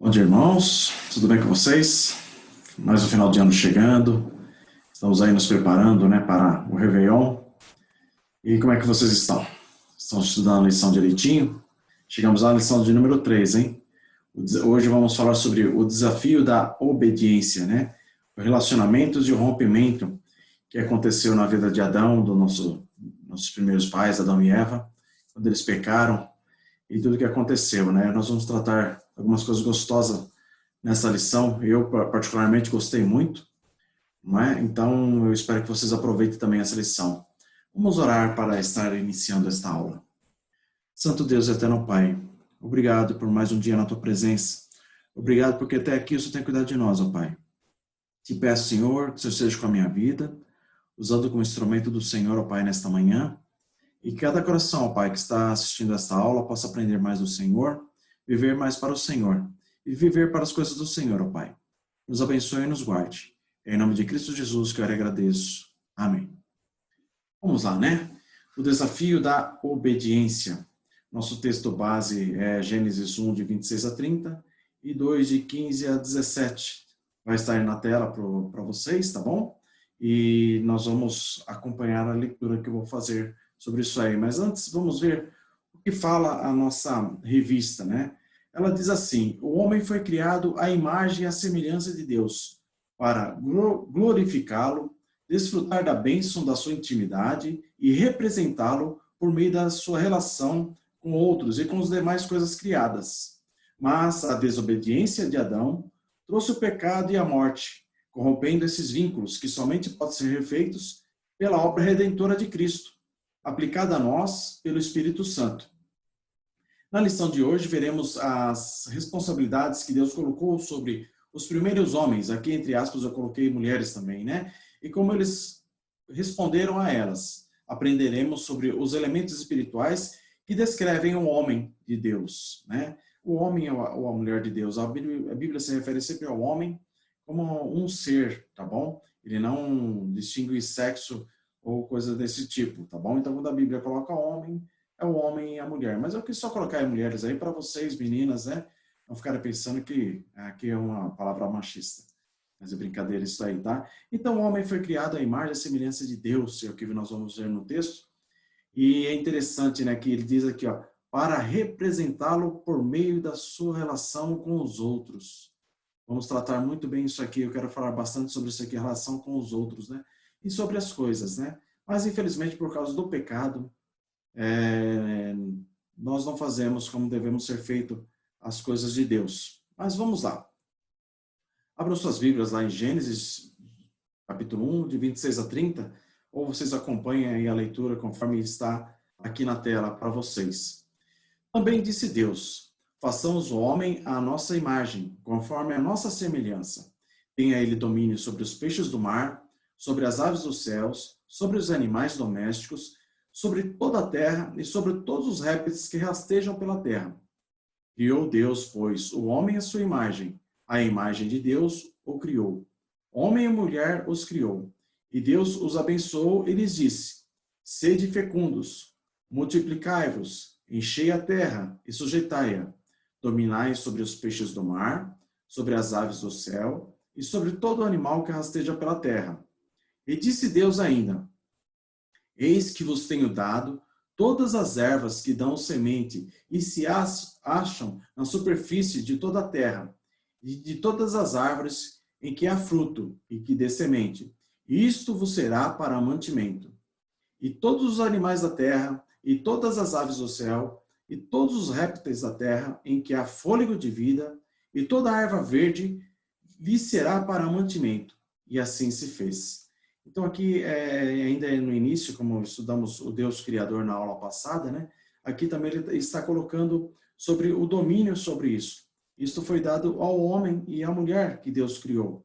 Bom dia, irmãos. Tudo bem com vocês? Mais um final de ano chegando. Estamos aí nos preparando, para o Réveillon. E como é que vocês estão? Estão estudando a lição direitinho? Chegamos à lição de número 3, hein? Hoje vamos falar sobre o desafio da obediência, O relacionamentos e o rompimento que aconteceu na vida de Adão, nossos primeiros pais, Adão e Eva, quando eles pecaram e tudo que aconteceu, Nós vamos tratar algumas coisas gostosas nessa lição. Eu, particularmente, gostei muito, Então, eu espero que vocês aproveitem também essa lição. Vamos orar para estar iniciando esta aula. Santo Deus e eterno Pai, obrigado por mais um dia na Tua presença. Obrigado porque até aqui o Senhor tem cuidado de nós, ó Pai. Te peço, Senhor, que o Senhor seja com a minha vida, usando como instrumento do Senhor, ó Pai, nesta manhã. E que cada coração, ó Pai, que está assistindo esta aula possa aprender mais do Senhor, viver mais para o Senhor e viver para as coisas do Senhor, ó Pai. Nos abençoe e nos guarde. É em nome de Cristo Jesus que eu agradeço. Amém. Vamos lá, O desafio da obediência. Nosso texto base é Gênesis 1, de 26 a 30 e 2, de 15 a 17. Vai estar aí na tela para vocês, tá bom? E nós vamos acompanhar a leitura que eu vou fazer sobre isso aí. Mas antes, vamos ver o que fala a nossa revista, Ela diz assim: o homem foi criado à imagem e à semelhança de Deus, para glorificá-lo, desfrutar da bênção da sua intimidade e representá-lo por meio da sua relação com outros e com as demais coisas criadas. Mas a desobediência de Adão trouxe o pecado e a morte, corrompendo esses vínculos que somente podem ser refeitos pela obra redentora de Cristo, aplicada a nós pelo Espírito Santo. Na lição de hoje, veremos as responsabilidades que Deus colocou sobre os primeiros homens, aqui entre aspas eu coloquei mulheres também, E como eles responderam a elas. Aprenderemos sobre os elementos espirituais que descrevem o homem de Deus, O homem ou a mulher de Deus. A Bíblia se refere sempre ao homem como um ser, tá bom? Ele não distingue sexo ou coisa desse tipo, tá bom? Então, quando a Bíblia coloca homem, é o homem e a mulher. Mas eu quis só colocar mulheres aí para vocês, meninas, não ficarem pensando que aqui é uma palavra machista. Mas é brincadeira isso aí, tá? Então, o homem foi criado à imagem e semelhança de Deus, é o que nós vamos ver no texto. E é interessante, que ele diz aqui, para representá-lo por meio da sua relação com os outros. Vamos tratar muito bem isso aqui. Eu quero falar bastante sobre isso aqui, a relação com os outros, E sobre as coisas, Mas, infelizmente, por causa do pecado, nós não fazemos como devemos ser feito as coisas de Deus. Mas vamos lá. Abram suas Bíblias lá em Gênesis, capítulo 1, de 26 a 30, ou vocês acompanhem aí a leitura conforme está aqui na tela para vocês. Também disse Deus: façamos o homem à nossa imagem, conforme a nossa semelhança. Tenha ele domínio sobre os peixes do mar, sobre as aves dos céus, sobre os animais domésticos, sobre toda a terra e sobre todos os répteis que rastejam pela terra. Criou Deus, pois, o homem à sua imagem. A imagem de Deus o criou. Homem e mulher os criou. E Deus os abençoou e lhes disse: sede fecundos, multiplicai-vos, enchei a terra e sujeitai-a. Dominai sobre os peixes do mar, sobre as aves do céu e sobre todo animal que rasteja pela terra. E disse Deus ainda: eis que vos tenho dado todas as ervas que dão semente e se acham na superfície de toda a terra, e de todas as árvores em que há fruto e que dê semente. Isto vos será para mantimento. E todos os animais da terra, e todas as aves do céu, e todos os répteis da terra em que há fôlego de vida, e toda a erva verde, lhe será para mantimento. E assim se fez. Então aqui, ainda no início, como estudamos o Deus Criador na aula passada, aqui também ele está colocando sobre o domínio sobre isso. Isto foi dado ao homem e à mulher que Deus criou,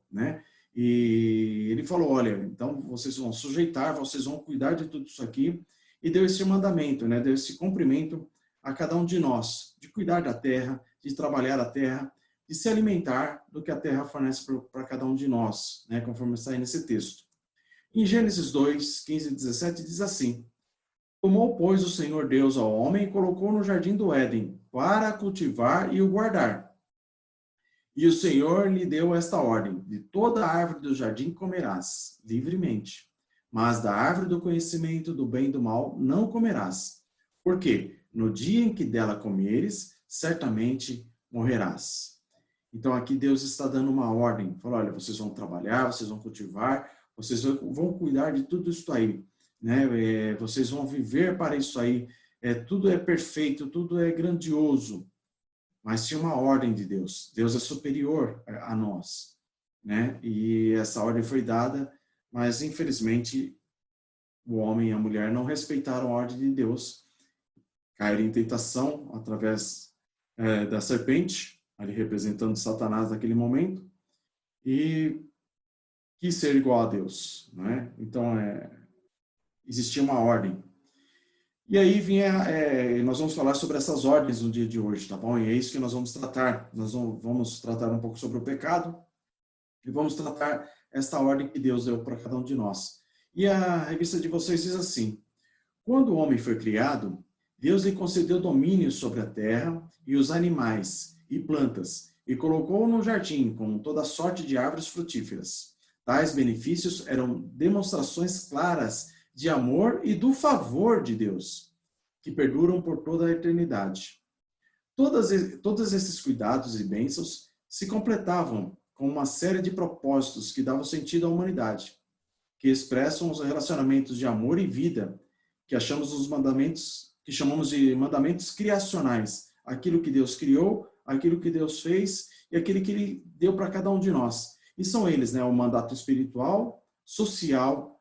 E ele falou, olha, então vocês vão sujeitar, vocês vão cuidar de tudo isso aqui, e deu esse mandamento, deu esse cumprimento a cada um de nós, de cuidar da terra, de trabalhar a terra, de se alimentar do que a terra fornece para cada um de nós, conforme está aí nesse texto. Em Gênesis 2, 15 e 17 diz assim: tomou, pois, o Senhor Deus ao homem e colocou no jardim do Éden, para cultivar e o guardar. E o Senhor lhe deu esta ordem: de toda a árvore do jardim comerás livremente, mas da árvore do conhecimento do bem e do mal não comerás. Porque no dia em que dela comeres, certamente morrerás. Então aqui Deus está dando uma ordem. Falou: olha, vocês vão trabalhar, vocês vão cultivar, vocês vão cuidar de tudo isso aí, né? Vocês vão viver para isso aí. Tudo é perfeito, tudo é grandioso. Mas tinha uma ordem de Deus. Deus é superior a nós, né? E essa ordem foi dada, mas infelizmente o homem e a mulher não respeitaram a ordem de Deus, caíram em tentação através da serpente, ali representando Satanás naquele momento, e quis ser igual a Deus, né? Então existia uma ordem. E aí nós vamos falar sobre essas ordens no dia de hoje, tá bom? E é isso que nós vamos tratar. Nós vamos tratar um pouco sobre o pecado e vamos tratar esta ordem que Deus deu para cada um de nós. E a revista de vocês diz assim: quando o homem foi criado, Deus lhe concedeu domínio sobre a terra e os animais e plantas e colocou-o no jardim com toda sorte de árvores frutíferas. Tais benefícios eram demonstrações claras de amor e do favor de Deus, que perduram por toda a eternidade. Todos esses cuidados e bênçãos se completavam com uma série de propósitos que davam sentido à humanidade, que expressam os relacionamentos de amor e vida, que chamamos de mandamentos criacionais, aquilo que Deus criou, aquilo que Deus fez e aquilo que Ele deu para cada um de nós. E são eles, né, o mandato espiritual, social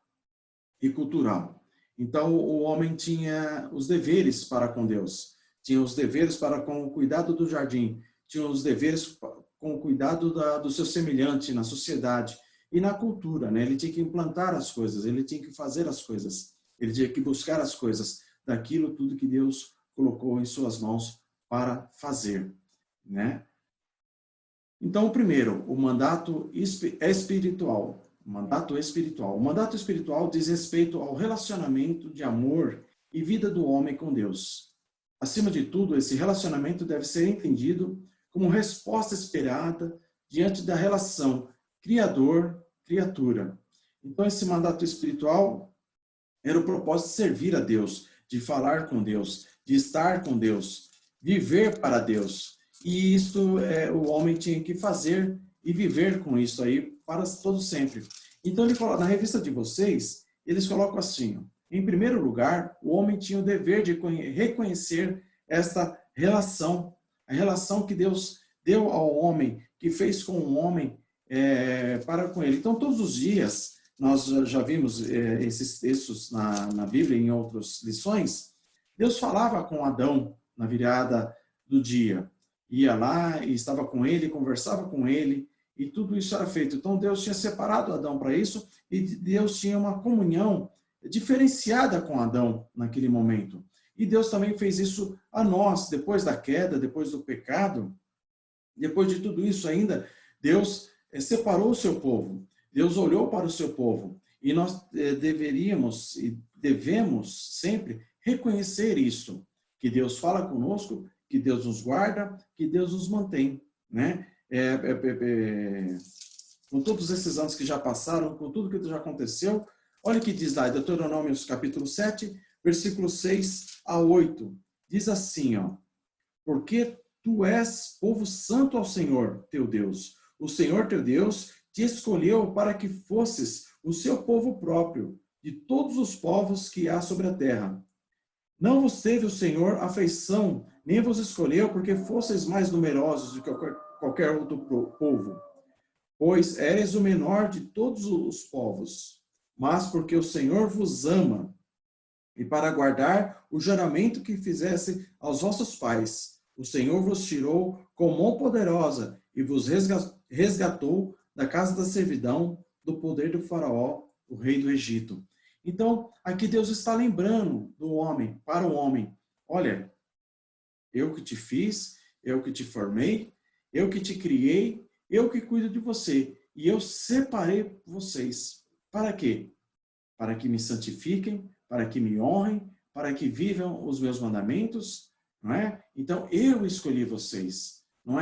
e cultural. Então, o homem tinha os deveres para com Deus, tinha os deveres para com o cuidado do jardim, tinha os deveres com o cuidado do seu semelhante na sociedade e na cultura, né? Ele tinha que implantar as coisas, ele tinha que fazer as coisas, ele tinha que buscar as coisas daquilo tudo que Deus colocou em suas mãos para fazer, né? Então, o primeiro, o mandato espiritual. O mandato espiritual. O mandato espiritual diz respeito ao relacionamento de amor e vida do homem com Deus. Acima de tudo, esse relacionamento deve ser entendido como resposta esperada diante da relação Criador-criatura. Então, esse mandato espiritual era o propósito de servir a Deus, de falar com Deus, de estar com Deus, viver para Deus. E isto o homem tinha que fazer e viver com isso aí para todo sempre. Então, na revista de vocês, eles colocam assim: ó, em primeiro lugar, o homem tinha o dever de reconhecer esta relação, a relação que Deus deu ao homem, que fez com o homem para com ele. Então, todos os dias, nós já vimos esses textos na Bíblia, em outras lições, Deus falava com Adão na virada do dia. Ia lá e estava com ele, conversava com ele, e tudo isso era feito. Então, Deus tinha separado Adão para isso, e Deus tinha uma comunhão diferenciada com Adão naquele momento. E Deus também fez isso a nós, depois da queda, depois do pecado, depois de tudo isso ainda, Deus separou o seu povo. Deus olhou para o seu povo. E nós deveríamos e devemos sempre reconhecer isso, que Deus fala conosco, que Deus nos guarda, que Deus nos mantém, né? Com todos esses anos que já passaram, com tudo que já aconteceu, olha o que diz lá, Deuteronômios capítulo 7, versículos 6 a 8. Diz assim, ó: porque tu és povo santo ao Senhor, teu Deus. O Senhor, teu Deus, te escolheu para que fosses o seu povo próprio, de todos os povos que há sobre a terra. Não vos teve o Senhor afeição, nem vos escolheu porque fosseis mais numerosos do que qualquer outro povo, pois eres o menor de todos os povos, mas porque o Senhor vos ama, e para guardar o juramento que fizesse aos vossos pais, o Senhor vos tirou com mão poderosa e vos resgatou da casa da servidão, do poder do faraó, o rei do Egito. Então, aqui Deus está lembrando do homem, para o homem: olha, eu que te fiz, eu que te formei, eu que te criei, eu que cuido de você. E eu separei vocês. Para quê? Para que me santifiquem, para que me honrem, para que vivam os meus mandamentos, não é? Então, eu escolhi vocês. Não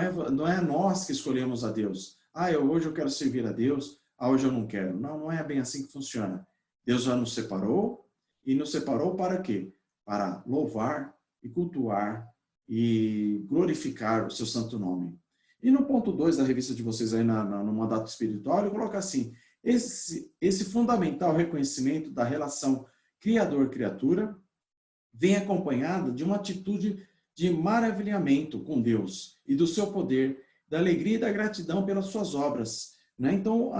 é nós que escolhemos a Deus. Hoje eu quero servir a Deus, hoje eu não quero. Não, não é bem assim que funciona. Deus já nos separou, e nos separou para quê? Para louvar e cultuar e glorificar o seu santo nome. E no ponto 2 da revista de vocês aí no mandato espiritual, ele coloca assim: esse fundamental reconhecimento da relação Criador-criatura vem acompanhado de uma atitude de maravilhamento com Deus e do seu poder, da alegria e da gratidão pelas suas obras. Né? Então,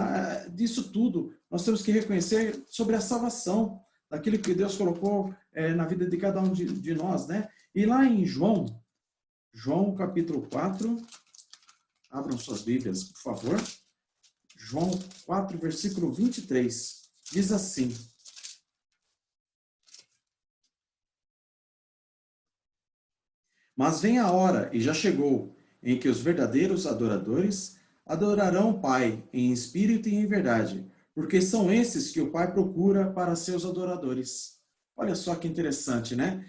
disso tudo, nós temos que reconhecer sobre a salvação, daquilo que Deus colocou na vida de cada um de nós. Né? E lá em João capítulo 4, abram suas Bíblias, por favor. João 4, versículo 23, diz assim: Mas vem a hora, e já chegou, em que os verdadeiros adoradores adorarão o Pai em espírito e em verdade, porque são esses que o Pai procura para seus adoradores. Olha só que interessante, né?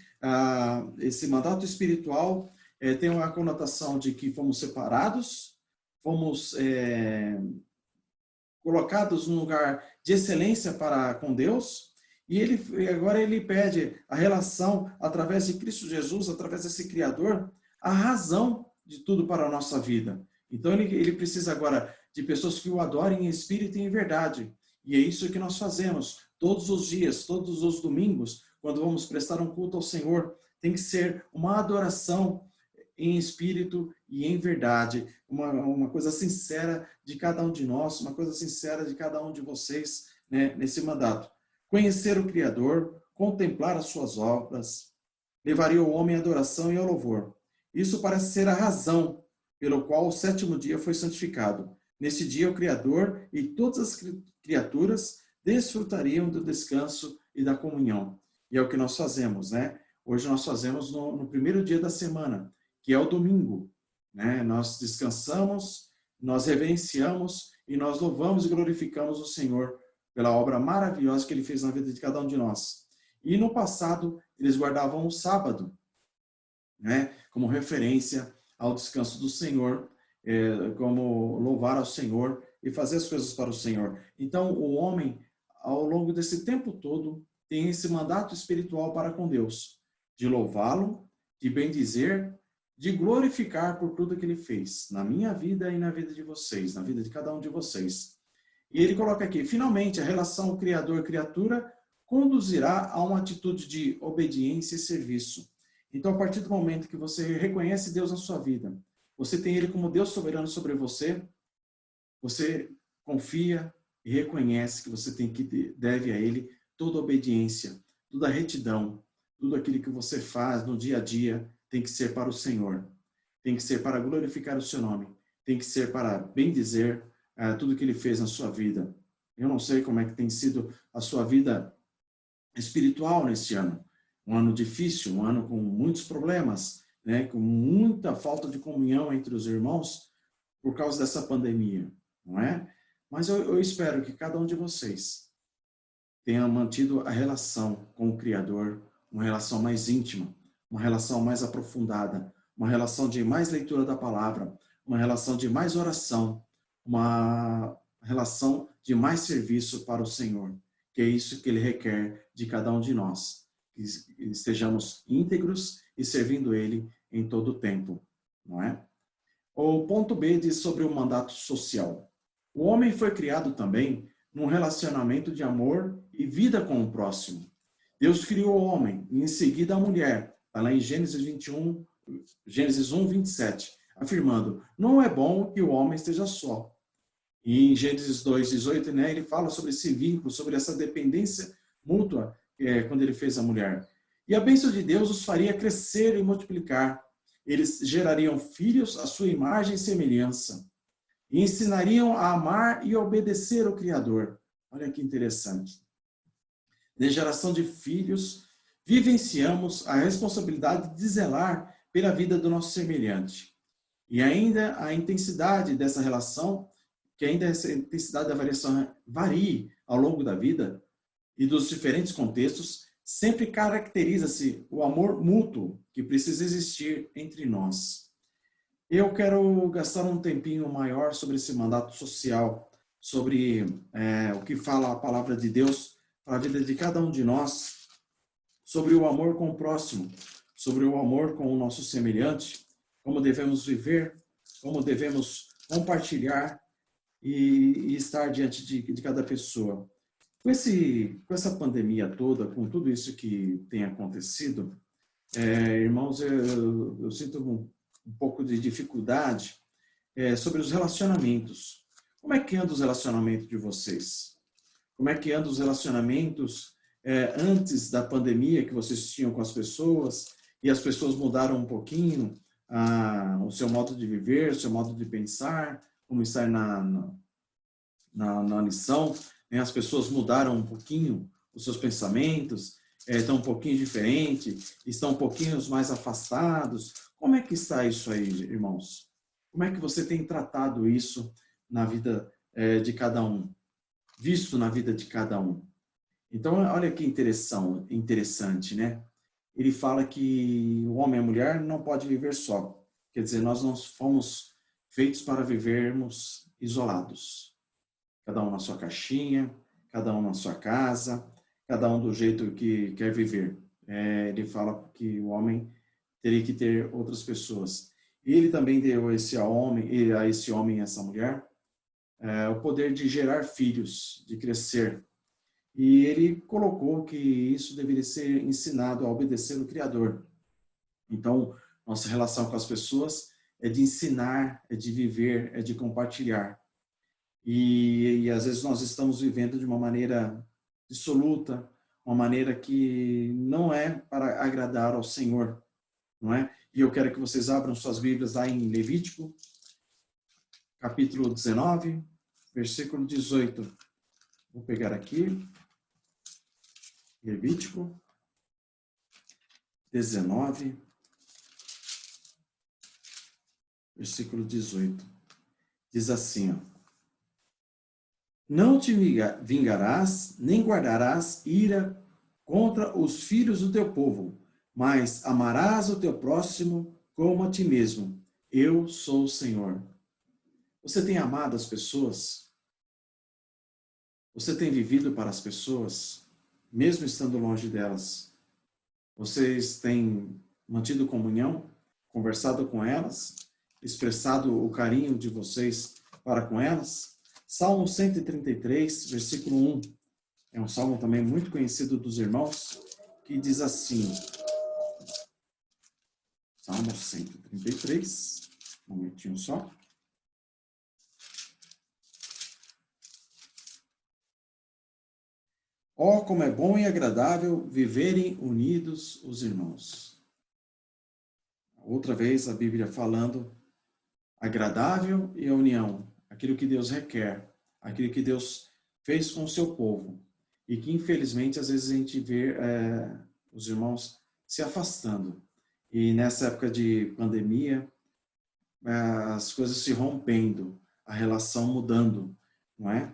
Esse mandato espiritual tem uma conotação de que fomos separados, fomos colocados num lugar de excelência com Deus, e agora ele pede a relação através de Cristo Jesus, através desse Criador, a razão de tudo para a nossa vida. Então ele precisa agora de pessoas que o adorem em espírito e em verdade. E é isso que nós fazemos todos os dias, todos os domingos, quando vamos prestar um culto ao Senhor. Tem que ser uma adoração em espírito e em verdade, uma coisa sincera de cada um de nós, uma coisa sincera de cada um de vocês, né, nesse mandato. Conhecer o Criador, contemplar as suas obras, levaria o homem à adoração e ao louvor. Isso parece ser a razão pelo qual o sétimo dia foi santificado. Nesse dia, o Criador e todas as criaturas desfrutariam do descanso e da comunhão. E é o que nós fazemos, né? Hoje nós fazemos no primeiro dia da semana, que é o domingo, né? Nós descansamos, nós reverenciamos e nós louvamos e glorificamos o Senhor pela obra maravilhosa que Ele fez na vida de cada um de nós. E no passado, eles guardavam o sábado, né? Como referência ao descanso do Senhor, como louvar ao Senhor e fazer as coisas para o Senhor. Então, o homem, ao longo desse tempo todo, tem esse mandato espiritual para com Deus, de louvá-lo, de bendizer, de glorificar por tudo que Ele fez, na minha vida e na vida de vocês, na vida de cada um de vocês. E ele coloca aqui: finalmente, a relação Criador-criatura conduzirá a uma atitude de obediência e serviço. Então, a partir do momento que você reconhece Deus na sua vida, você tem Ele como Deus soberano sobre você, você confia e reconhece que você deve a Ele toda obediência, toda retidão, tudo aquilo que você faz no dia a dia tem que ser para o Senhor, tem que ser para glorificar o seu nome, tem que ser para bendizer tudo que Ele fez na sua vida. Eu não sei como é que tem sido a sua vida espiritual neste ano. Um ano difícil, um ano com muitos problemas, né? Com muita falta de comunhão entre os irmãos por causa dessa pandemia, não é? Mas eu espero que cada um de vocês tenha mantido a relação com o Criador, uma relação mais íntima, uma relação mais aprofundada, uma relação de mais leitura da palavra, uma relação de mais oração, uma relação de mais serviço para o Senhor, que é isso que Ele requer de cada um de nós, que estejamos íntegros e servindo Ele em todo o tempo, não é? O ponto B diz sobre o mandato social. O homem foi criado também num relacionamento de amor e vida com o próximo. Deus criou o homem e em seguida a mulher, está lá em Gênesis 1, 27, afirmando: não é bom que o homem esteja só. E em Gênesis 2, 18, né, ele fala sobre esse vínculo, sobre essa dependência mútua quando ele fez a mulher. E a bênção de Deus os faria crescer e multiplicar. Eles gerariam filhos à sua imagem e semelhança. E ensinariam a amar e obedecer ao Criador. Olha que interessante. Na geração de filhos, vivenciamos a responsabilidade de zelar pela vida do nosso semelhante. E ainda a intensidade dessa relação, que ainda essa intensidade da variação varie ao longo da vida e dos diferentes contextos, sempre caracteriza-se o amor mútuo que precisa existir entre nós. Eu quero gastar um tempinho maior sobre esse mandato social, sobre o que fala a palavra de Deus para a vida de cada um de nós, sobre o amor com o próximo, sobre o amor com o nosso semelhante, como devemos viver, como devemos compartilhar e estar diante de cada pessoa. Com essa pandemia toda, com tudo isso que tem acontecido, irmãos, eu sinto um pouco de dificuldade sobre os relacionamentos. Como é que anda os relacionamentos de vocês? Como é que andam os relacionamentos antes da pandemia que vocês tinham com as pessoas e as pessoas mudaram um pouquinho o seu modo de viver, o seu modo de pensar, como estar na lição, né? As pessoas mudaram um pouquinho os seus pensamentos, estão um pouquinho diferentes, estão um pouquinho mais afastados. Como é que está isso aí, irmãos? Como é que você tem tratado isso na vida de cada um? Visto na vida de cada um? Então, olha que interessante, né? Ele fala que o homem e a mulher não pode viver só. Quer dizer, nós não fomos feitos para vivermos isolados. Cada um na sua caixinha, cada um na sua casa, cada um do jeito que quer viver. Ele fala que o homem teria que ter outras pessoas. E ele também deu a esse homem e essa mulher o poder de gerar filhos, de crescer. E ele colocou que isso deveria ser ensinado a obedecer o Criador. Então, nossa relação com as pessoas é de ensinar, é de viver, é de compartilhar. E às vezes nós estamos vivendo de uma maneira dissoluta, uma maneira que não é para agradar ao Senhor, não é? E eu quero que vocês abram suas Bíblias lá em Levítico, capítulo 19, versículo 18. Vou pegar aqui. Levítico 19, versículo 18. Diz assim, ó: Não te vingarás, nem guardarás ira contra os filhos do teu povo, mas amarás o teu próximo como a ti mesmo. Eu sou o Senhor. Você tem amado as pessoas? Você tem vivido para as pessoas, mesmo estando longe delas? Vocês têm mantido comunhão, conversado com elas, expressado o carinho de vocês para com elas? Salmo 133, versículo 1. É um salmo também muito conhecido dos irmãos, que diz assim. Salmo 133, um momentinho só. Ó, como é bom e agradável viverem unidos os irmãos. Outra vez a Bíblia falando agradável e a união, aquilo que Deus requer, aquilo que Deus fez com o seu povo. E que infelizmente às vezes a gente vê os irmãos se afastando. E nessa época de pandemia, as coisas se rompendo, a relação mudando, não é?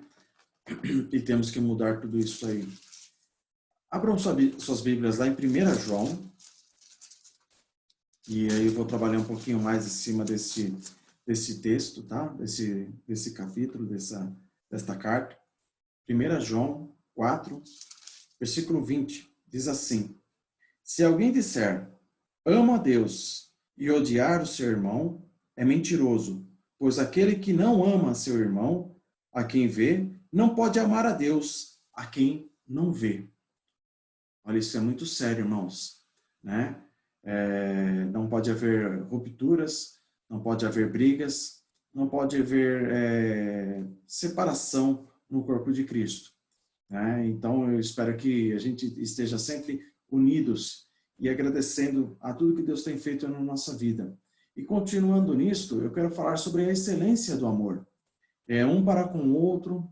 E temos que mudar tudo isso aí. Abram suas Bíblias lá em 1 João. E aí eu vou trabalhar um pouquinho mais em cima desse texto, tá? Desse capítulo, desta carta. 1 João 4, versículo 20. Diz assim: Se alguém disser, amo a Deus, e odiar o seu irmão, é mentiroso, pois aquele que não ama seu irmão, a quem vê, não pode amar a Deus, a quem não vê. Olha, isso é muito sério, irmãos, né? Não pode haver rupturas, não pode haver brigas, não pode haver separação no corpo de Cristo, né? Então, eu espero que a gente esteja sempre unidos e agradecendo a tudo que Deus tem feito na nossa vida. E continuando nisto, eu quero falar sobre a excelência do amor. Um para com o outro,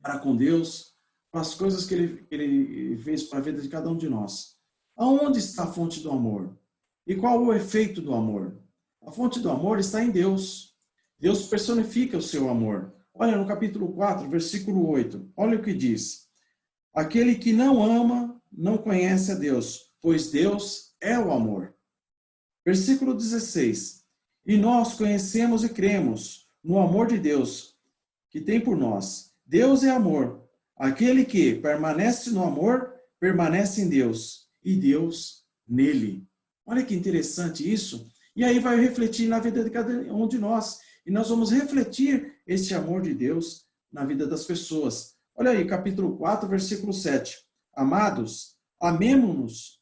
para com Deus, para as coisas que ele fez para a vida de cada um de nós. Aonde está a fonte do amor? E qual o efeito do amor? A fonte do amor está em Deus. Deus personifica o seu amor. Olha no capítulo 4, versículo 8. Olha o que diz. Aquele que não ama não conhece a Deus, pois Deus é o amor. Versículo 16. E nós conhecemos e cremos no amor de Deus que tem por nós. Deus é amor. Aquele que permanece no amor, permanece em Deus, e Deus nele. Olha que interessante isso. E aí vai refletir na vida de cada um de nós. E nós vamos refletir este amor de Deus na vida das pessoas. Olha aí, capítulo 4, versículo 7. Amados, amemo-nos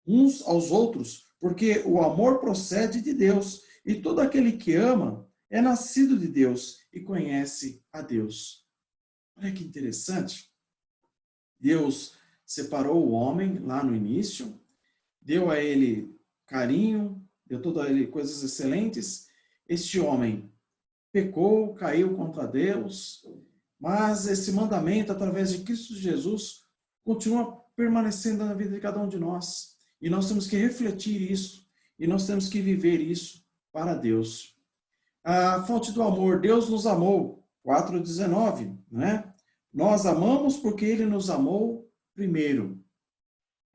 uns aos outros, porque o amor procede de Deus, e todo aquele que ama é nascido de Deus e conhece a Deus. Olha que interessante. Deus separou o homem lá no início, deu a ele carinho, deu todas a ele coisas excelentes. Este homem pecou, caiu contra Deus, mas esse mandamento, através de Cristo Jesus, continua permanecendo na vida de cada um de nós. E nós temos que refletir isso, e nós temos que viver isso para Deus. A fonte do amor, Deus nos amou, 4,19, né? Nós amamos porque Ele nos amou primeiro.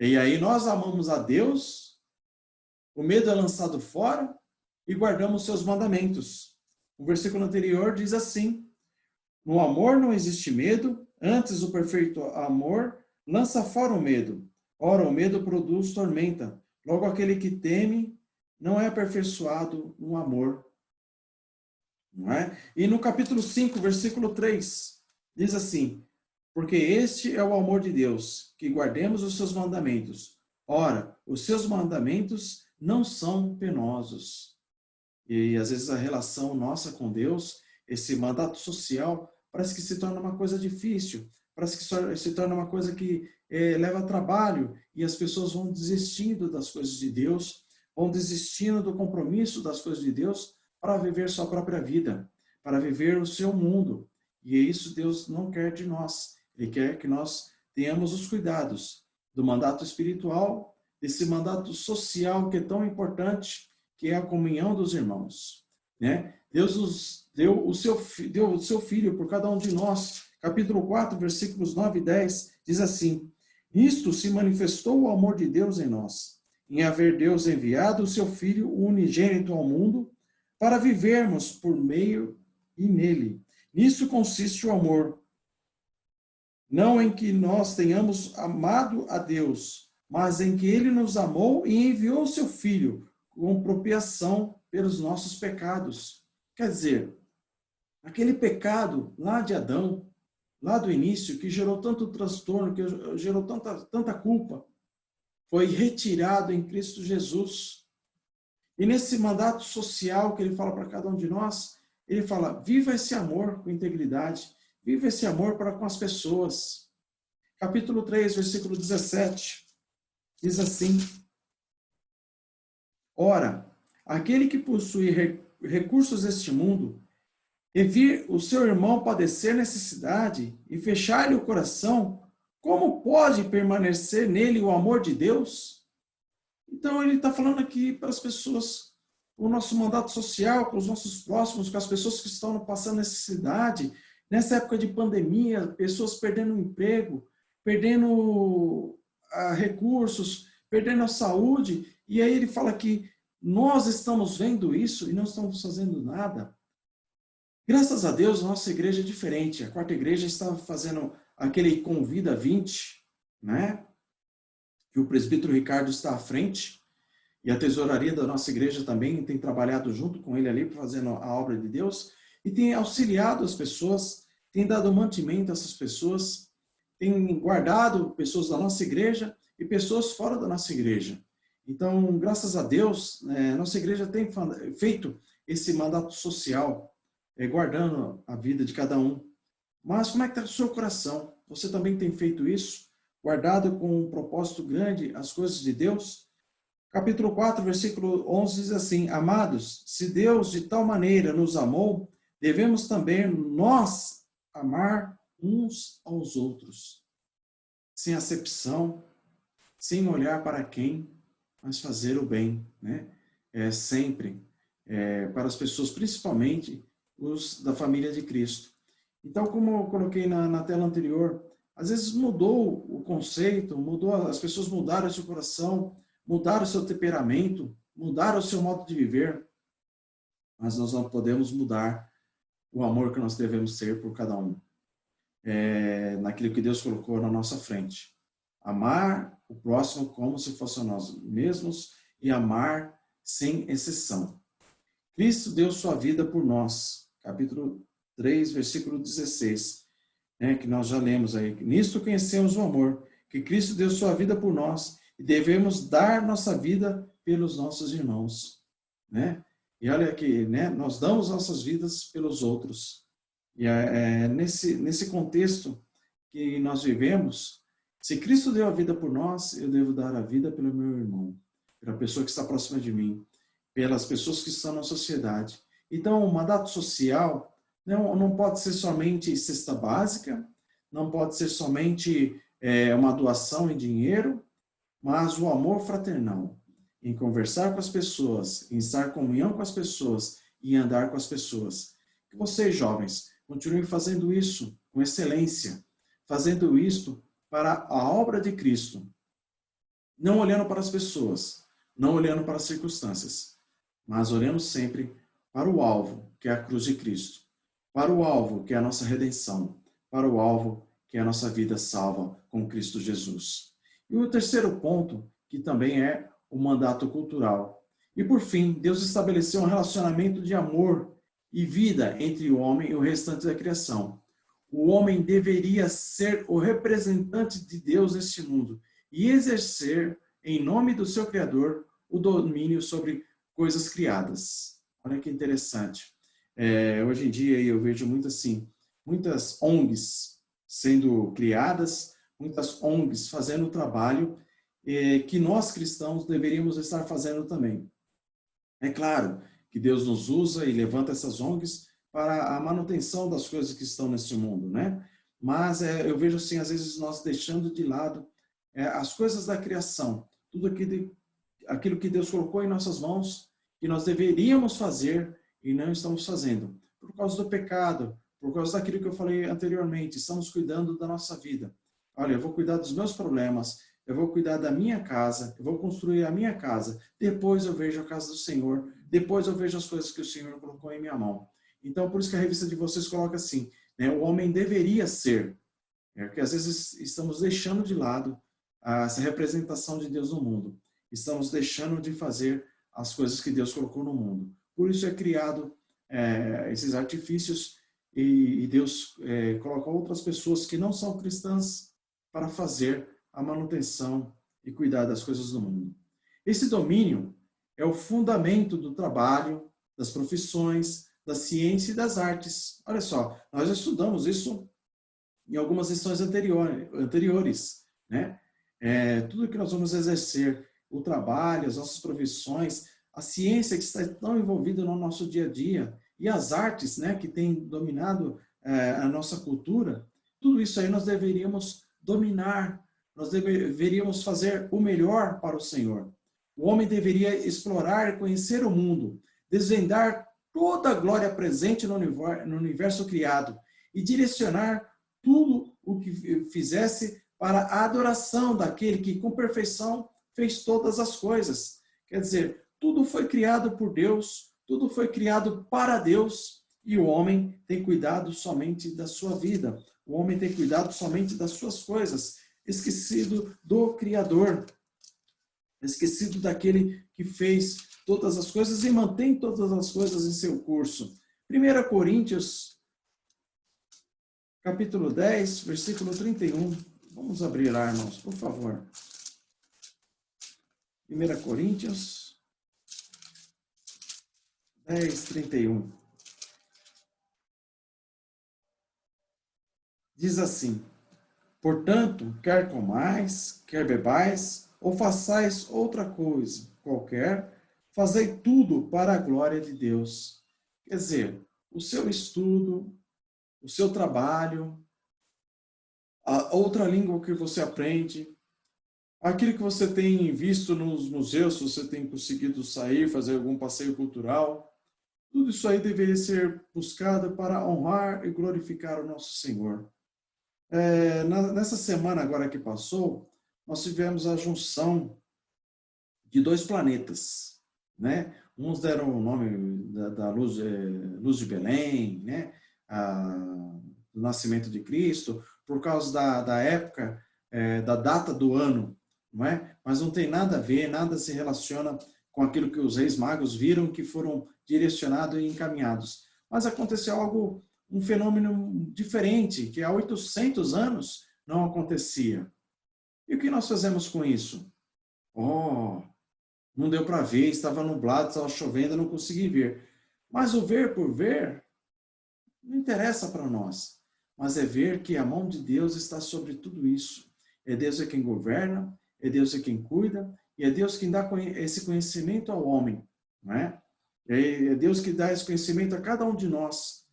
E aí nós amamos a Deus, o medo é lançado fora e guardamos seus mandamentos. O versículo anterior diz assim: no amor não existe medo, antes o perfeito amor lança fora o medo. Ora, o medo produz tormenta. Logo, aquele que teme não é aperfeiçoado no amor. Não é? E no capítulo 5, versículo 3, diz assim: porque este é o amor de Deus, que guardemos os seus mandamentos. Ora, os seus mandamentos não são penosos. E às vezes a relação nossa com Deus, esse mandato social, parece que se torna uma coisa difícil, parece que se torna uma coisa que leva trabalho, e as pessoas vão desistindo das coisas de Deus, vão desistindo do compromisso das coisas de Deus para viver sua própria vida, para viver o seu mundo. E isso Deus não quer de nós. Ele quer que nós tenhamos os cuidados do mandato espiritual, desse mandato social que é tão importante, que é a comunhão dos irmãos. Né? Deus nos deu o seu Filho por cada um de nós. Capítulo 4, versículos 9 e 10, diz assim: nisto se manifestou o amor de Deus em nós, em haver Deus enviado o seu Filho, o unigênito ao mundo, para vivermos por meio e nele. Nisso consiste o amor. Não em que nós tenhamos amado a Deus, mas em que Ele nos amou e enviou o seu Filho com propiciação pelos nossos pecados. Quer dizer, aquele pecado lá de Adão, lá do início, que gerou tanto transtorno, que gerou tanta culpa, foi retirado em Cristo Jesus. E nesse mandato social que ele fala para cada um de nós, ele fala: viva esse amor com integridade, viva esse amor para com as pessoas. Capítulo 3, versículo 17, diz assim: ora, aquele que possui recursos deste mundo, e vir o seu irmão padecer necessidade e fechar-lhe o coração, como pode permanecer nele o amor de Deus? Então ele está falando aqui para as pessoas, o nosso mandato social, com os nossos próximos, com as pessoas que estão passando necessidade, nessa época de pandemia, pessoas perdendo o emprego, perdendo recursos, perdendo a saúde, e aí ele fala que nós estamos vendo isso e não estamos fazendo nada. Graças a Deus, a nossa igreja é diferente. A quarta igreja está fazendo aquele Convida 20, né? Que o presbítero Ricardo está à frente, e a tesouraria da nossa igreja também tem trabalhado junto com ele ali, fazendo a obra de Deus, e tem auxiliado as pessoas, tem dado mantimento a essas pessoas, tem guardado pessoas da nossa igreja e pessoas fora da nossa igreja. Então, graças a Deus, nossa igreja tem feito esse mandato social, guardando a vida de cada um. Mas como é que está o seu coração? Você também tem feito isso? Guardado com um propósito grande as coisas de Deus? Capítulo 4, versículo 11 diz assim: amados, se Deus de tal maneira nos amou, devemos também nós amar uns aos outros. Sem acepção, sem olhar para quem, mas fazer o bem, né? Sempre, para as pessoas, principalmente os da família de Cristo. Então, como eu coloquei na tela anterior, às vezes mudou o conceito, as pessoas mudaram o seu coração, mudaram o seu temperamento, mudaram o seu modo de viver. mas nós não podemos mudar o amor que nós devemos ter por cada um, naquilo que Deus colocou na nossa frente. Amar o próximo como se fosse nós mesmos e amar sem exceção. Cristo deu sua vida por nós, capítulo 3, versículo 16, que nós já lemos aí. Nisto conhecemos o amor, que Cristo deu sua vida por nós e devemos dar nossa vida pelos nossos irmãos, né? E olha aqui, né? Nós damos nossas vidas pelos outros. E nesse contexto que nós vivemos, se Cristo deu a vida por nós, eu devo dar a vida pelo meu irmão, pela pessoa que está próxima de mim, pelas pessoas que estão na sociedade. Então, o mandato social não pode ser somente cesta básica, não pode ser somente uma doação em dinheiro, mas o amor fraternal, em conversar com as pessoas, em estar em comunhão com as pessoas e andar com as pessoas. Que vocês, jovens, continuem fazendo isso com excelência, fazendo isso para a obra de Cristo, não olhando para as pessoas, não olhando para as circunstâncias, mas olhando sempre para o alvo, que é a cruz de Cristo, para o alvo, que é a nossa redenção, para o alvo, que é a nossa vida salva com Cristo Jesus. E o terceiro ponto, que também é o mandato cultural. E por fim, Deus estabeleceu um relacionamento de amor e vida entre o homem e o restante da criação. O homem deveria ser o representante de Deus neste mundo e exercer, em nome do seu Criador, o domínio sobre coisas criadas. Olha que interessante. Hoje em dia eu vejo muitas ONGs sendo criadas, muitas ONGs fazendo o trabalho que nós cristãos deveríamos estar fazendo também. É claro que Deus nos usa e levanta essas ONGs para a manutenção das coisas que estão neste mundo, né? Mas eu vejo assim, às vezes nós deixando de lado as coisas da criação, tudo aquilo que Deus colocou em nossas mãos, que nós deveríamos fazer e não estamos fazendo, por causa do pecado, por causa daquilo que eu falei anteriormente, estamos cuidando da nossa vida. Olha, eu vou cuidar dos meus problemas, eu vou cuidar da minha casa, eu vou construir a minha casa, depois eu vejo a casa do Senhor, depois eu vejo as coisas que o Senhor colocou em minha mão. Então, por isso que a revista de vocês coloca assim, né, o homem deveria ser, porque às vezes estamos deixando de lado essa representação de Deus no mundo, estamos deixando de fazer as coisas que Deus colocou no mundo. Por isso é criado esses artifícios e Deus coloca outras pessoas que não são cristãs para fazer a manutenção e cuidar das coisas do mundo. Esse domínio é o fundamento do trabalho, das profissões, da ciência e das artes. Olha só, nós já estudamos isso em algumas lições anteriores, né? Tudo que nós vamos exercer, o trabalho, as nossas profissões, a ciência que está tão envolvida no nosso dia a dia e as artes, né, que têm dominado a nossa cultura, tudo isso aí nós deveríamos dominar, nós deveríamos fazer o melhor para o Senhor. O homem deveria explorar e conhecer o mundo, desvendar toda a glória presente no universo criado e direcionar tudo o que fizesse para a adoração daquele que com perfeição fez todas as coisas. Quer dizer, tudo foi criado por Deus, tudo foi criado para Deus, e o homem tem cuidado somente da sua vida. O homem tem cuidado somente das suas coisas, esquecido do Criador, esquecido daquele que fez todas as coisas e mantém todas as coisas em seu curso. 1 Coríntios, capítulo 10, versículo 31. Vamos abrir lá, irmãos, por favor. 1 Coríntios 10, 31. Diz assim: portanto, quer comais, quer bebais, ou façais outra coisa qualquer, fazei tudo para a glória de Deus. Quer dizer, o seu estudo, o seu trabalho, a outra língua que você aprende, aquilo que você tem visto nos museus, se você tem conseguido sair, fazer algum passeio cultural, tudo isso aí deveria ser buscado para honrar e glorificar o nosso Senhor. Nessa semana agora que passou, nós tivemos a junção de dois planetas, né? Uns deram o nome da luz, luz de Belém, né? Do nascimento de Cristo, por causa da época, da data do ano, não é? Mas não tem nada a ver, nada se relaciona com aquilo que os reis magos viram que foram direcionados e encaminhados. Mas aconteceu algo, um fenômeno diferente, que há 800 anos não acontecia. E o que nós fazemos com isso? Oh, não deu para ver, estava nublado, estava chovendo, não consegui ver. Mas o ver por ver não interessa para nós. Mas é ver que a mão de Deus está sobre tudo isso. É Deus quem governa, é Deus quem cuida, e é Deus quem dá esse conhecimento ao homem. Não é? É Deus que dá esse conhecimento a cada um de nós,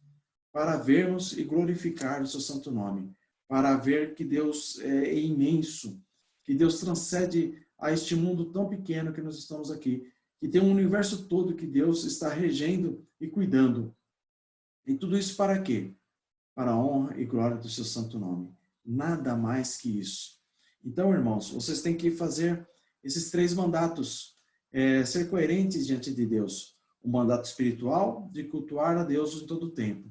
para vermos e glorificar o seu santo nome. Para ver que Deus é imenso, que Deus transcende a este mundo tão pequeno que nós estamos aqui, que tem um universo todo que Deus está regendo e cuidando. E tudo isso para quê? Para a honra e glória do seu santo nome. Nada mais que isso. Então, irmãos, vocês têm que fazer esses 3 mandatos, ser coerentes diante de Deus. O mandato espiritual, de cultuar a Deus em todo o tempo.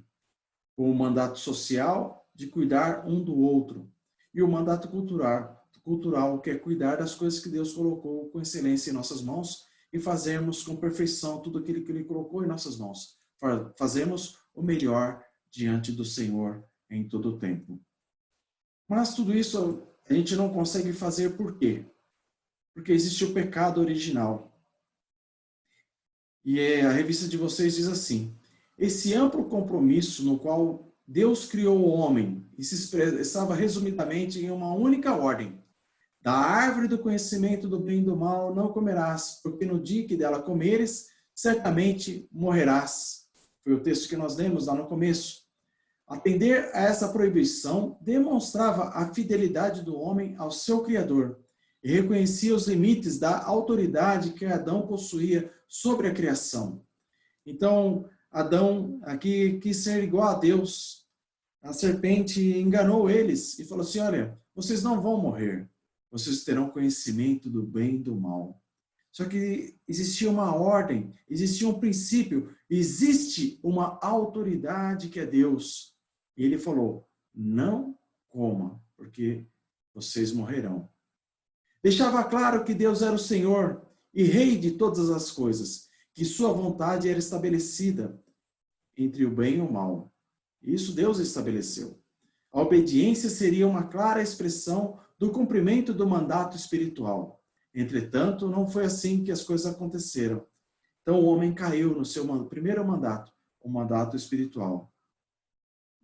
O mandato social, de cuidar um do outro. E o mandato cultural, que é cuidar das coisas que Deus colocou com excelência em nossas mãos e fazermos com perfeição tudo aquilo que Ele colocou em nossas mãos. Fazemos o melhor diante do Senhor em todo o tempo. Mas tudo isso a gente não consegue fazer por quê? Porque existe o pecado original. E a revista de vocês diz assim: esse amplo compromisso no qual Deus criou o homem e se expressava resumidamente em uma única ordem: da árvore do conhecimento do bem e do mal não comerás, porque no dia que dela comeres, certamente morrerás. Foi o texto que nós lemos lá no começo. Atender a essa proibição demonstrava a fidelidade do homem ao seu Criador e reconhecia os limites da autoridade que Adão possuía sobre a criação. Então, Adão aqui quis ser igual a Deus. A serpente enganou eles e falou assim: olha, vocês não vão morrer, vocês terão conhecimento do bem e do mal. Só que existia uma ordem, existia um princípio, existe uma autoridade que é Deus. E ele falou: não coma, porque vocês morrerão. Deixava claro que Deus era o Senhor e Rei de todas as coisas, que sua vontade era estabelecida entre o bem e o mal. Isso Deus estabeleceu. A obediência seria uma clara expressão do cumprimento do mandato espiritual. Entretanto, não foi assim que as coisas aconteceram. Então o homem caiu no seu primeiro mandato, o mandato espiritual.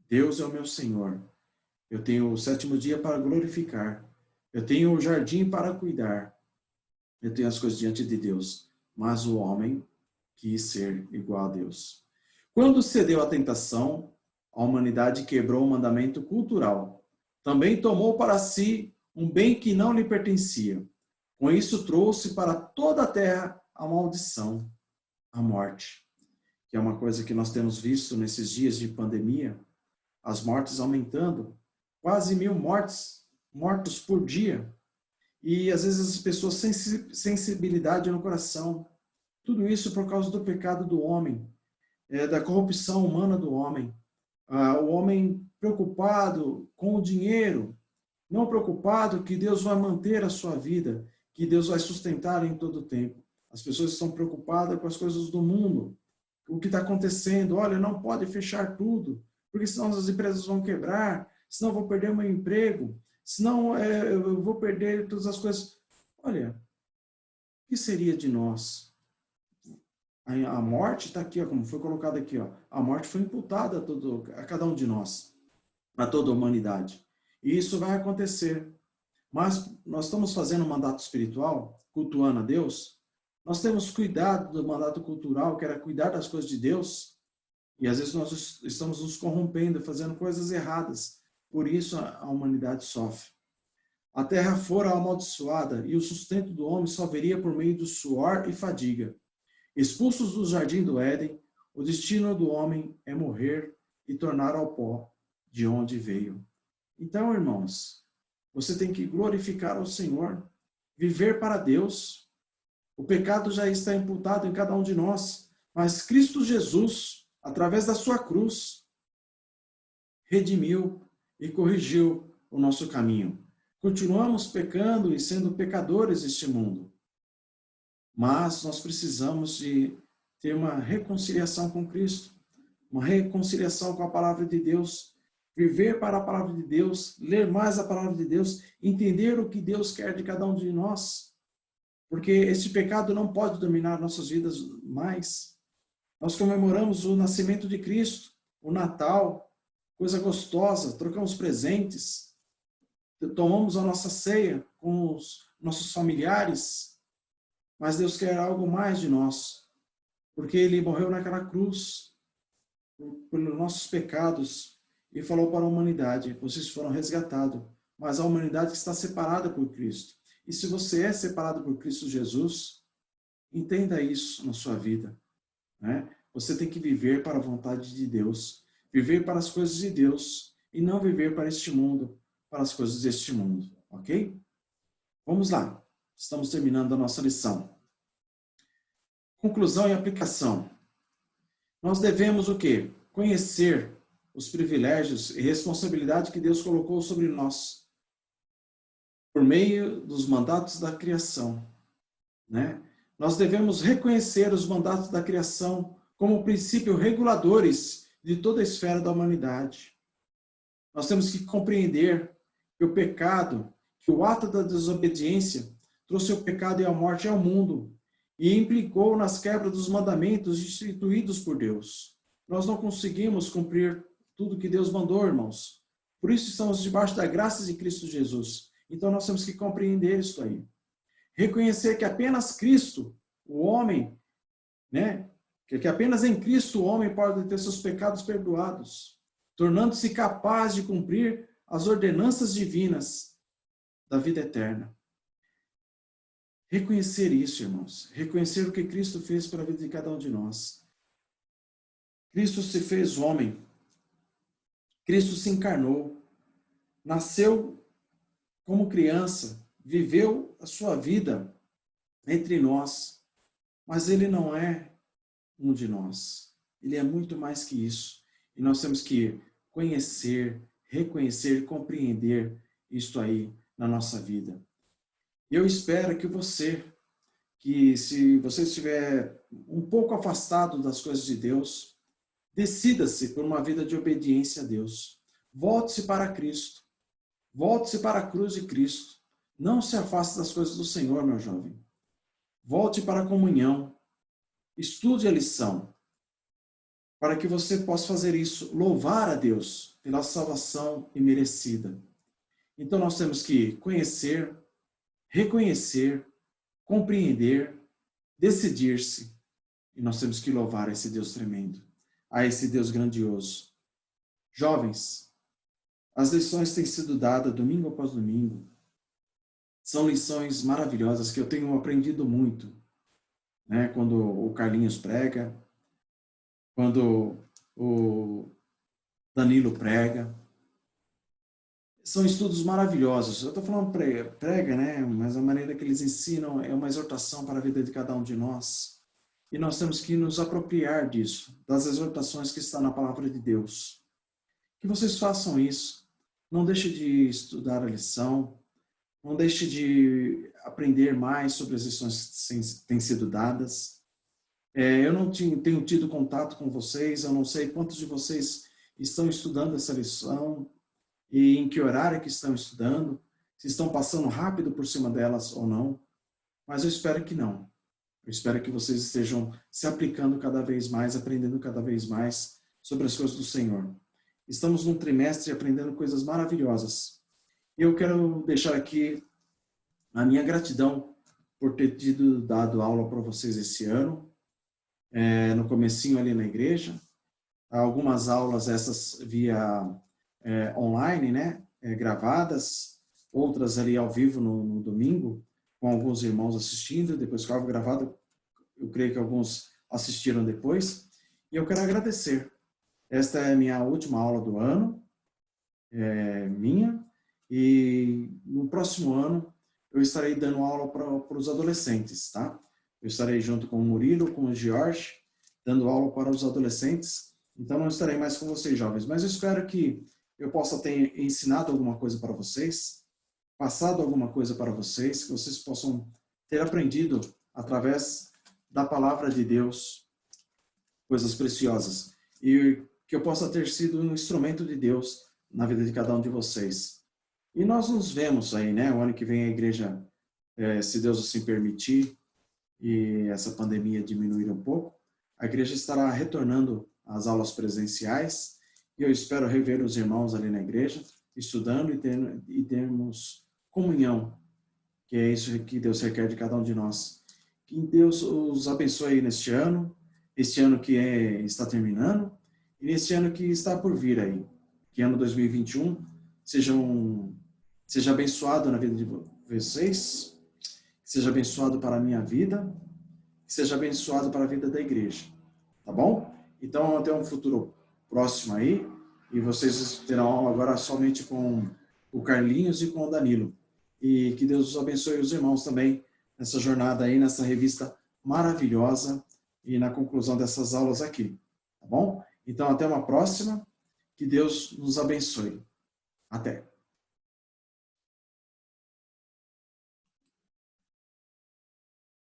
Deus é o meu Senhor. Eu tenho o 7º dia para glorificar. Eu tenho o jardim para cuidar. Eu tenho as coisas diante de Deus. Mas o homem quis ser igual a Deus. Quando cedeu à tentação, a humanidade quebrou o mandamento cultural. Também tomou para si um bem que não lhe pertencia. Com isso trouxe para toda a terra a maldição, a morte. Que é uma coisa que nós temos visto nesses dias de pandemia. As mortes aumentando. Quase 1000 mortos por dia. E às vezes as pessoas sem sensibilidade no coração. Tudo isso por causa do pecado do homem, da corrupção humana do homem. O homem preocupado com o dinheiro, não preocupado que Deus vai manter a sua vida, que Deus vai sustentar em todo o tempo. As pessoas estão preocupadas com as coisas do mundo, o que está acontecendo. Olha, não pode fechar tudo, porque senão as empresas vão quebrar, senão eu vou perder meu emprego, senão eu vou perder todas as coisas. Olha, o que seria de nós? A morte está aqui, ó, como foi colocado aqui. Ó, a morte foi imputada a cada um de nós, a toda a humanidade. E isso vai acontecer. Mas nós estamos fazendo um mandato espiritual, cultuando a Deus. Nós temos cuidado do mandato cultural, que era cuidar das coisas de Deus. E às vezes nós estamos nos corrompendo, fazendo coisas erradas. Por isso a humanidade sofre. A terra fora amaldiçoada e o sustento do homem só viria por meio do suor e fadiga. Expulsos do jardim do Éden, o destino do homem é morrer e tornar ao pó de onde veio. Então, irmãos, você tem que glorificar o Senhor, viver para Deus. O pecado já está imputado em cada um de nós, mas Cristo Jesus, através da sua cruz, redimiu e corrigiu o nosso caminho. Continuamos pecando e sendo pecadores neste mundo, mas nós precisamos de ter uma reconciliação com Cristo, uma reconciliação com a palavra de Deus, viver para a palavra de Deus, ler mais a palavra de Deus, entender o que Deus quer de cada um de nós, porque este pecado não pode dominar nossas vidas mais. Nós comemoramos o nascimento de Cristo, o Natal, coisa gostosa, trocamos presentes, tomamos a nossa ceia com os nossos familiares, mas Deus quer algo mais de nós, porque Ele morreu naquela cruz pelos nossos pecados e falou para a humanidade: vocês foram resgatados, mas a humanidade está separada por Cristo. E se você é separado por Cristo Jesus, entenda isso na sua vida, né? Você tem que viver para a vontade de Deus, viver para as coisas de Deus e não viver para este mundo, para as coisas deste mundo, ok? Vamos lá, estamos terminando a nossa lição. Conclusão e aplicação. Nós devemos o quê? Conhecer os privilégios e responsabilidade que Deus colocou sobre nós por meio dos mandatos da criação, né? Nós devemos reconhecer os mandatos da criação como princípios reguladores de toda a esfera da humanidade. Nós temos que compreender que o pecado, que o ato da desobediência trouxe o pecado e a morte ao mundo e implicou nas quebras dos mandamentos instituídos por Deus. Nós não conseguimos cumprir tudo que Deus mandou, irmãos. Por isso estamos debaixo da graça de Cristo Jesus. Então nós temos que compreender isso aí. Reconhecer que apenas Cristo, o homem, né? Que apenas em Cristo o homem pode ter seus pecados perdoados, tornando-se capaz de cumprir as ordenanças divinas da vida eterna. Reconhecer isso, irmãos. Reconhecer o que Cristo fez para a vida de cada um de nós. Cristo se fez homem. Cristo se encarnou. Nasceu como criança. Viveu a sua vida entre nós. Mas ele não é um de nós. Ele é muito mais que isso. E nós temos que conhecer, reconhecer, compreender isto aí na nossa vida. E eu espero que se você estiver um pouco afastado das coisas de Deus, decida-se por uma vida de obediência a Deus. Volte-se para Cristo. Volte-se para a cruz de Cristo. Não se afaste das coisas do Senhor, meu jovem. Volte para a comunhão. Estude a lição, para que você possa fazer isso, louvar a Deus pela salvação imerecida. Então nós temos que conhecer, reconhecer, compreender, decidir-se. E nós temos que louvar a esse Deus tremendo, a esse Deus grandioso. Jovens, as lições têm sido dadas domingo após domingo. São lições maravilhosas que eu tenho aprendido muito, né? Quando o Carlinhos prega, quando o Danilo prega. São estudos maravilhosos. Eu estou falando prega, né? Mas a maneira que eles ensinam é uma exortação para a vida de cada um de nós. E nós temos que nos apropriar disso, das exortações que estão na palavra de Deus. Que vocês façam isso. Não deixe de estudar a lição. Não deixe de aprender mais sobre as lições que têm sido dadas. Eu não tenho tido contato com vocês. Eu não sei quantos de vocês estão estudando essa lição e em que horário que estão estudando, se estão passando rápido por cima delas ou não, mas eu espero que não. Eu espero que vocês estejam se aplicando cada vez mais, aprendendo cada vez mais sobre as coisas do Senhor. Estamos num trimestre aprendendo coisas maravilhosas. E eu quero deixar aqui a minha gratidão por ter dado aula para vocês esse ano, no comecinho ali na igreja. Algumas aulas essas via online, né, gravadas, outras ali ao vivo no domingo, com alguns irmãos assistindo, depois ficava gravado, eu creio que alguns assistiram depois, e eu quero agradecer. Esta é a minha última aula do ano, e no próximo ano eu estarei dando aula para os adolescentes, tá? Eu estarei junto com o Murilo, com o George, dando aula para os adolescentes. Então não estarei mais com vocês, jovens, mas eu espero que eu possa ter ensinado alguma coisa para vocês, passado alguma coisa para vocês, que vocês possam ter aprendido através da palavra de Deus, coisas preciosas. E que eu possa ter sido um instrumento de Deus na vida de cada um de vocês. E nós nos vemos aí, né? O ano que vem a igreja, se Deus assim permitir, e essa pandemia diminuir um pouco, a igreja estará retornando às aulas presenciais e eu espero rever os irmãos ali na igreja, estudando e termos comunhão, que é isso que Deus requer de cada um de nós. Que Deus os abençoe neste ano, este ano que está terminando e neste ano que está por vir aí. Que ano 2021 seja abençoado na vida de vocês, seja abençoado para a minha vida, seja abençoado para a vida da igreja, tá bom? Então, até um futuro próximo aí, e vocês terão aula agora somente com o Carlinhos e com o Danilo. E que Deus os abençoe os irmãos também nessa jornada aí, nessa revista maravilhosa e na conclusão dessas aulas aqui, tá bom? Então, até uma próxima, que Deus nos abençoe. Até!